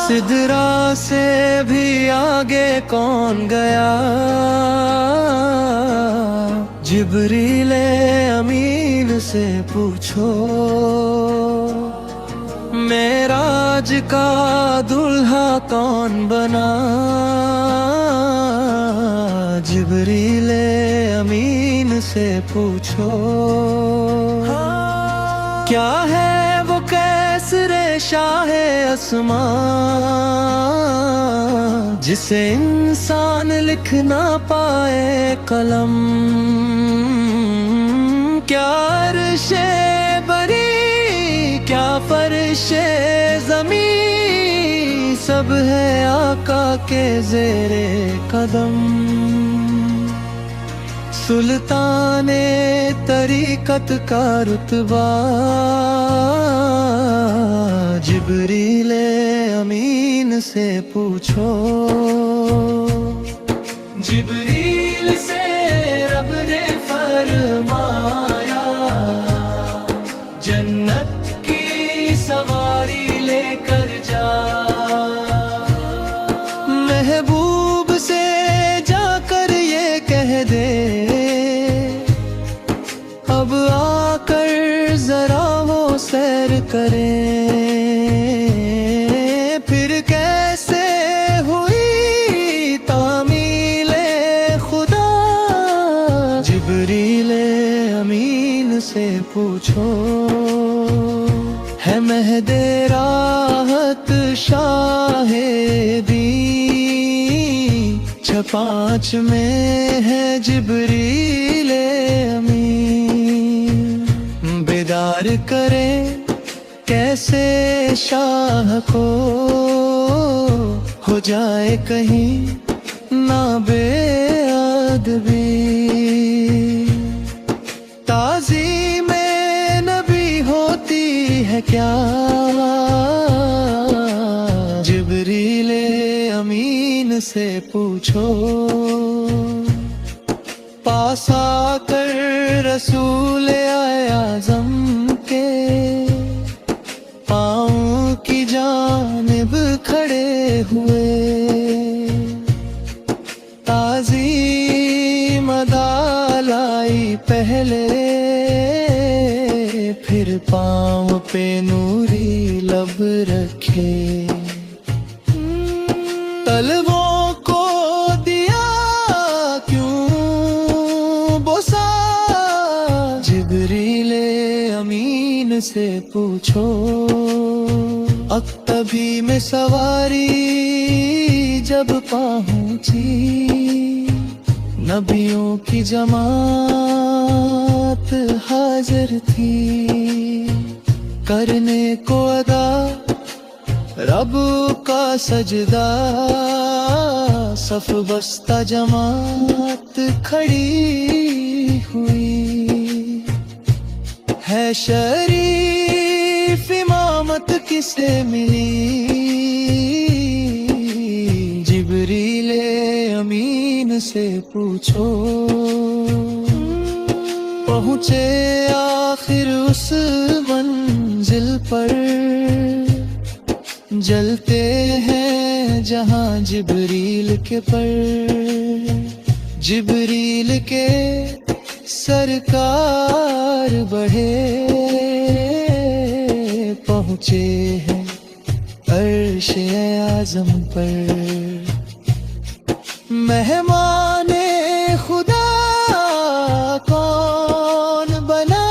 सिदरा से भी आगे कौन गया, जिब्रीले अमीन से पूछो। मेराज का दूल्हा कौन बना, जिब्रीले अमीन से पूछो। क्या है वो कैसरे शाहे अस्मा, जिसे इंसान लिख ना पाए कलम। क्या अर्शे बरी, क्या फर्शे ज़मी, सब है आका के ज़ेरे कदम। सुल्ताने तरीकत का रुतबा, जिब्रीले अमीन से पूछो। जिब्रील से रब ने फरमाया, जन्नत की सवारी लेकर जा। महबूब से जाकर ये कह दे, अब आकर जरा वो सैर करें। फिर कैसे हुई तामीले खुदा, जिब्रीले अमीन से पूछो। है महदे राहत शाहिदी, छपांच में है जिब्रीले अमीन। बेदार करे कैसे शाह को, हो जाए कहीं ना बेअदबी। ताज़ीम-ए नबी होती है क्या, जिब्रीले अमीन से पूछो। पास आकर रसूल आज़म के पाँव की जानिब खड़े हुए। ताज़ीम अदा लाई पहले, फिर पाँव पे नूरी लब रखे। तलवों को दिया क्यों बोसा, जिब्रीले अमीन से पूछो। अक्तबी में सवारी जब पहुंची, नबियों की जमात हाजिर थी। करने को अदा रब का सजदा, सफ बस्ता जमात खड़ी हुई है। शरीफ इमामत किसे मिली, जिब्रीले अमीन से पूछो। पहुँचे आखिर उस मंजिल पर, जलते हैं जहां जिब्रील के पर। जिब्रील के सरकार बढ़े, पहुँचे हैं अर्श-ए आज़म पर। मेहमाने खुदा कौन बना,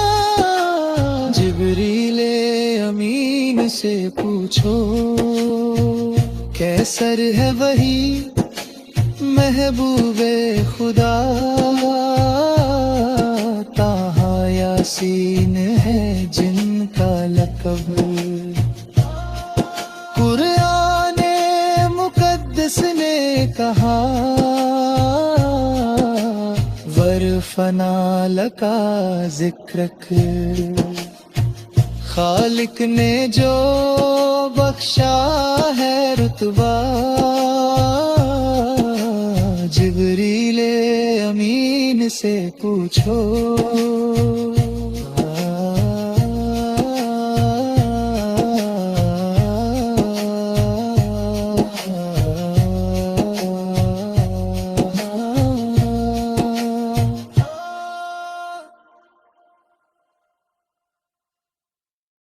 जिब्रीले अमीन से पूछो। कैसर है वही महबूबे खुदा, ताहा यासीन है जिनका लक़ब। कुराने मुक़द्दस ने कहा, वरफ़ना लका ज़िक्रक। खालिक ने जो बख्शा है रुतबा, जिब्रीले अमीन से पूछो।